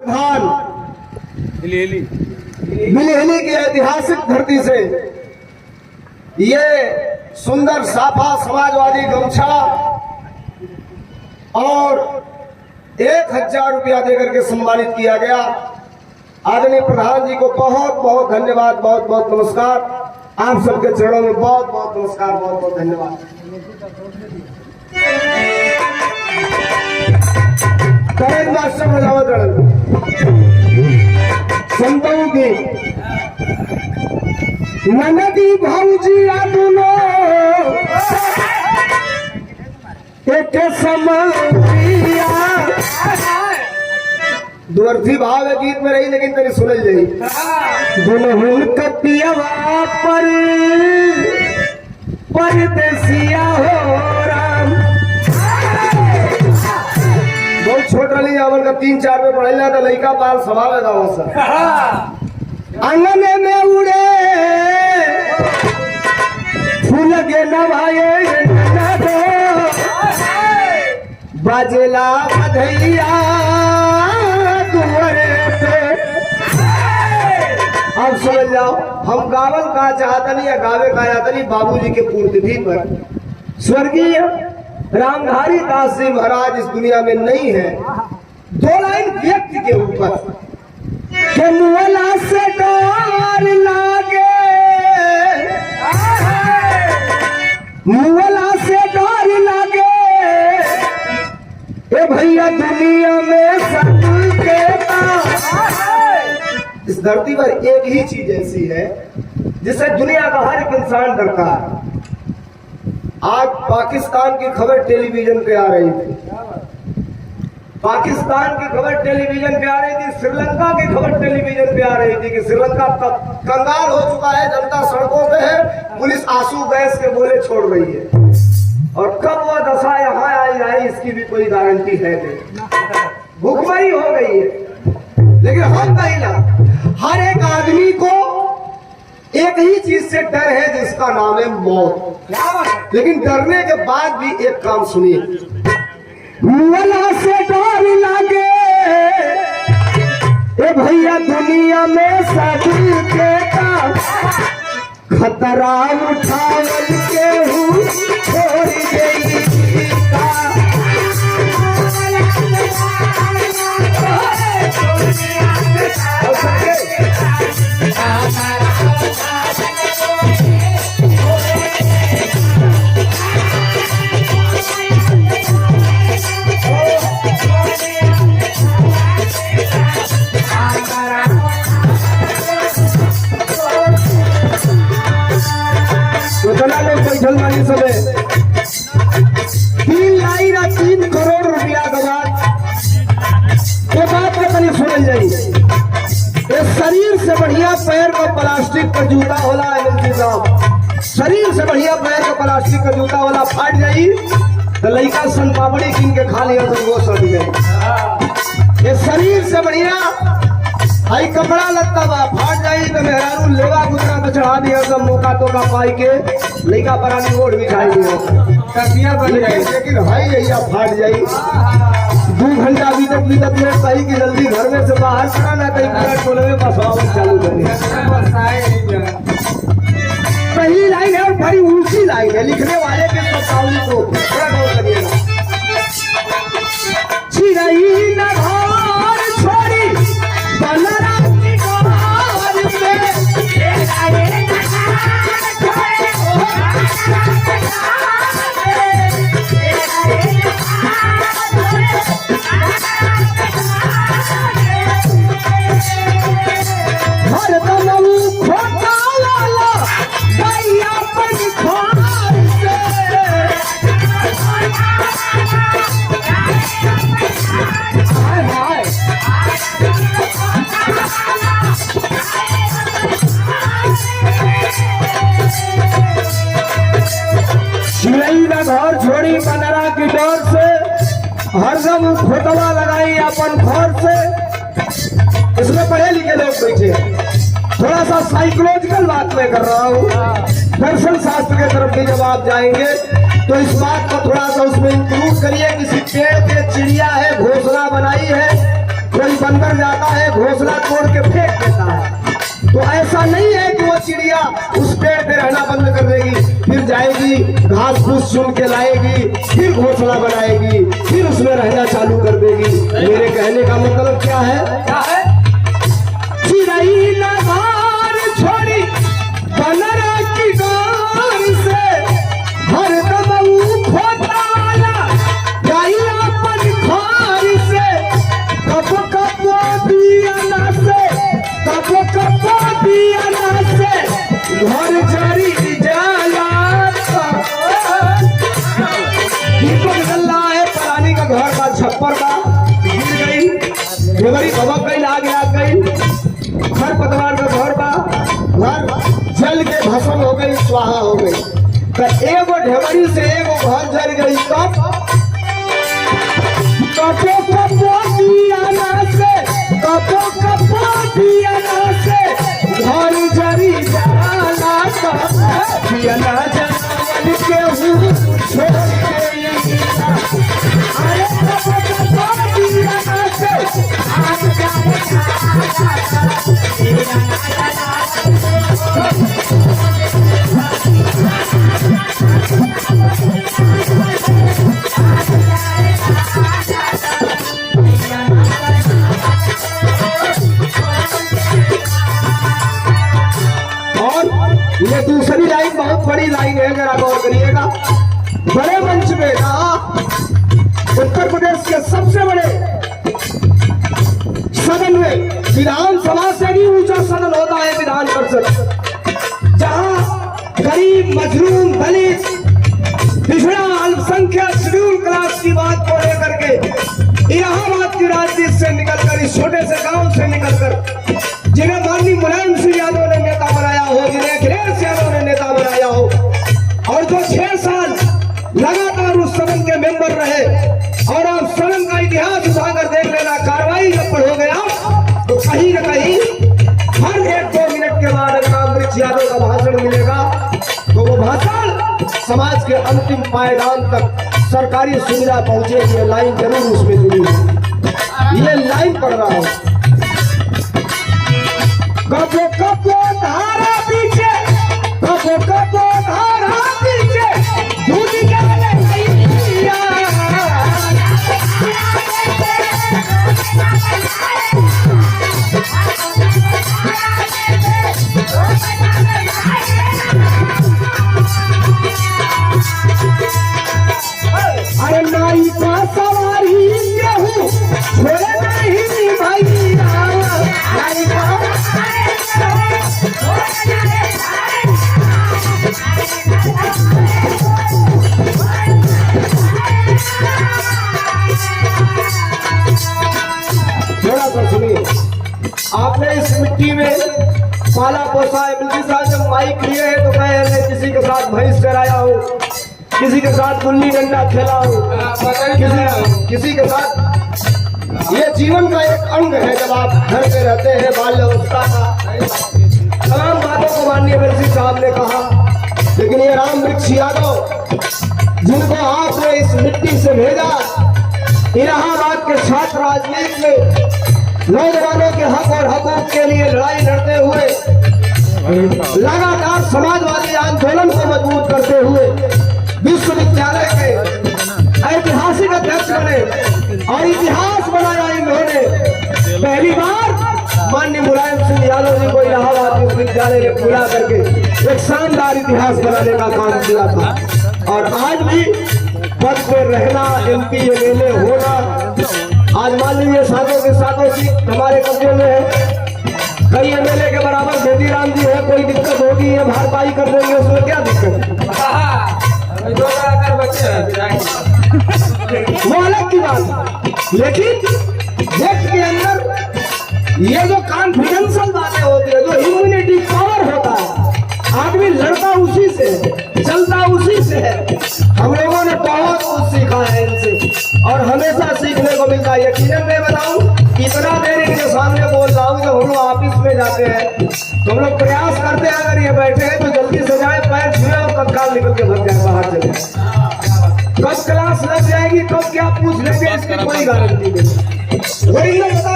प्रधान मिलिहिली की ऐतिहासिक धरती से ये सुंदर साफा समाजवादी गमछा और 1000 रुपया देकर के सम्मानित किया गया। आदरणीय प्रधान जी को बहुत बहुत धन्यवाद, बहुत बहुत नमस्कार। आप सबके चरणों में बहुत बहुत नमस्कार, बहुत बहुत धन्यवाद। करण मास्टर बजावत संतों की ननदी भौजी दुनो एक समरिया दुअर्थी भाव है गीत में रही, लेकिन तेरी सुनल जाई दुल्हन कपियवा पर परदेसिया हो राम। बहुत छोट रही अमन का 3-4 में पढ़ेला तो लड़का बाल स्वभाव है गाँव से आंगन में उड़े फूल के नवाए बाजेला बधैया दुआरे पे। अब समझ जाओ हम गावल का चाहतनी या गावे का चाहतनी बाबूजी के पुण्यतिथि पर। स्वर्गीय रामधारी दास जी महाराज इस दुनिया में नहीं है। 2 लाइन व्यक्ति के ऊपर के मुअला से डर लागे, मुअला से डर लागे ए भैया दुनिया में सबके इस धरती पर एक ही चीज ऐसी है जिसे दुनिया का हर एक इंसान डरता है। आज पाकिस्तान की खबर टेलीविजन पे आ रही थी, पाकिस्तान की खबर टेलीविजन पे आ रही थी, श्रीलंका की खबर टेलीविजन पे आ रही थी कि श्रीलंका कंगाल हो चुका है, जनता सड़कों पे है, पुलिस आंसू गैस के गोले छोड़ रही है। और कब वह दशा यहाँ आई इसकी भी कोई गारंटी है नहीं। भुखमरी हो गई है। लेकिन हम कहीं ना, हर एक आदमी को एक ही चीज से डर है जिसका नाम है मौत। लेकिन डरने के बाद भी एक काम सुनिए, मुअला से डर लागे ए भैया दुनिया में सभी के खतरा उठावल के हूँ छोड़ गई का। समय 3 करोड़ रुपया के बाद कतनी सुनल जाई। इस शरीर से बढ़िया पैर का प्लास्टिक का जूता होला है, शरीर से बढ़िया पैर का प्लास्टिक का जूता होला फाट जाई तो लड़का सन पापड़ी किन के खा लिया तो वो सड़ गए। इस शरीर से बढ़िया आई कपड़ा लगता बा फाट जाई तो मेहरारू लेवा गुजरा तो चढ़ा दिया सब मौका तो का पाई के लड़का परानी ओढ़ भी खाई दिया बन जाए। लेकिन भाई यही फाट जाई 2 घंटा बीतत में सही की जल्दी घर में से बाहर करा ना कहीं पूरा टोले में बसवावन चालू करें। पहली लाइन है और बड़ी ऊंची लाइन है, लिखने वाले के शब्दावली को थोड़ा गौर करिएगा। चिड़ई न घर छोड़ी बलरा की डोर पे घर छोड़ी बनरा की डोर से हरदम खोटवा लगाई अपन घर से। इसमें पढ़े लिखे लोग बैठे, थोड़ा सा साइकोलॉजिकल बात मैं कर रहा हूँ। दर्शन शास्त्र के तरफ भी जब आप जाएंगे तो इस बात को थोड़ा सा उसमें इंक्लूड करिए। किसी पेड़ पे चिड़िया है, घोंसला बनाई है, कोई बंदर जाता है घोंसला तोड़ के फेंक देता है। तो ऐसा नहीं है कि वो चिड़िया उस पेड़ पे रहना बंद कर देगी, फिर जाएगी घास फूस चुन के लाएगी, फिर घोंसला बनाएगी, फिर उसमें रहना चालू कर देगी। मेरे कहने का मतलब क्या है? चिड़ई ना घर छोड़ी बनरा की गार से, हरदम खोताला गाइया अपन खार से, कबो कबो दियाना से, कबो कबो दियाना से घर जरी जाला। दीपक गल्ला है परानी का घर का छप्पर का गिर गई, ढेबरी भबक गई, आग लग गई, खर पतवार का घर बा, घर जल के भस्म हो गई, स्वाहा हो गई। तो एगो ढेबरी से एगो घर जल गई, कब कपो कपो दियाना से, कपो कपो दियाना से घर जरी जाला। दियाना जलावन के हूँ छोड़ के अरे कपो कपो दियाना से आग ये दूसरी लाइन बहुत बड़ी लाइन है, जरा गौर करिएगा। बड़े मंच में ना उत्तर प्रदेश के सबसे बड़े सदन में, विधानसभा से भी ऊंचा सदन होता है विधान परिषद, जहां गरीब मजलूम दलित पिछड़ा अल्पसंख्यक शेड्यूल क्लास की बात को लेकर के इलाहाबाद की राजनीति से निकलकर, इस छोटे से गांव से निकलकर, जिन्हें माननीय मुलायम सिंह यादव ने नेता बनाया हो, जिन्हें अखिलेश यादव ने नेता बनाया हो, और जो 6 साल लगातार उस सदन के मेंबर रहे, और आप सदन का इतिहास उठाकर देख लेना, कार्रवाई जब हो गया तो कहीं न कहीं हर 1-2 मिनट के बाद रामवृक्ष यादव का भाषण मिलेगा, तो वो भाषण समाज के अंतिम पायदान तक सरकारी सुविधा पहुंचे, ये लाइन जरूर उसमें जुड़ी है। ये लाइन पढ़ रहा हूं। कबो कबो धारा पीछे, कबो कबो धारा पीछे, दूध के नैया। अरे नाई का सवारी गेहूं छोड़े नहीं भैया, नाई का थोड़ा सा सुनिए। आपने इस मिट्टी में पाला पोसा है, बिल्कुल साहब जब माइक लिए है तो कहे किसी के साथ भैंस चराया हो, किसी के साथ गुल्ली डंडा खेला हो, किसी के साथ, ये जीवन का एक अंग है। जब आप घर पे रहते हैं, बाल्य अवस्था का तमाम बातों को माननीय वैसी साहब ने कहा, लेकिन ये रामवृक्ष यादव जिनको आपने इस मिट्टी से भेजा, इलाहाबाद के छात्र राजनीति में नौजवानों के हक और हकूक के लिए लड़ाई लड़ते हुए, लगातार समाजवादी आंदोलन को मजबूत करते हुए विश्वविद्यालय के ऐतिहासिक अध्यक्ष बने और इतिहास बनाया इन्होंने। पहली बार माननीय मुलायम सिंह यादव जी को इलाहाबाद विश्वविद्यालय में बुला करके एक शानदार इतिहास बनाने का काम किया था, और आज भी पद पे रहना, MP MLA होना, आज मान लीजिए सातों के सातों सीट हमारे कब्जे में है। कई MLA के बराबर बेटी राम जी है, कोई दिक्कत होगी ये भारपाई कर देंगे, उसमें क्या दिक्कत? वो अलग की बात है, लेकिन व्यक्ति के अंदर ये जो कॉन्फिडेंशियल बातें होती है, जो इम्यूनिटी पावर होता है, आदमी लड़ता उसी से, चलता उसी से है। हम लोगों ने बहुत कुछ सीखा है इनसे, और हमेशा सीखने को मिलता है। यकीनन मैं बताऊं, इतना देर इनके सामने बोल रहा हूँ, जब हम लोग ऑफिस में जाते हैं तो हम लोग प्रयास करते हैं, अगर ये बैठे हैं तो जल्दी से जाए, पैर छुए और तत्काल निकल के भाग जाए, बाहर चले। कब क्लास लग जाएगी, कब क्या पूछ लेंगे, इसकी कोई गारंटी नहीं। वही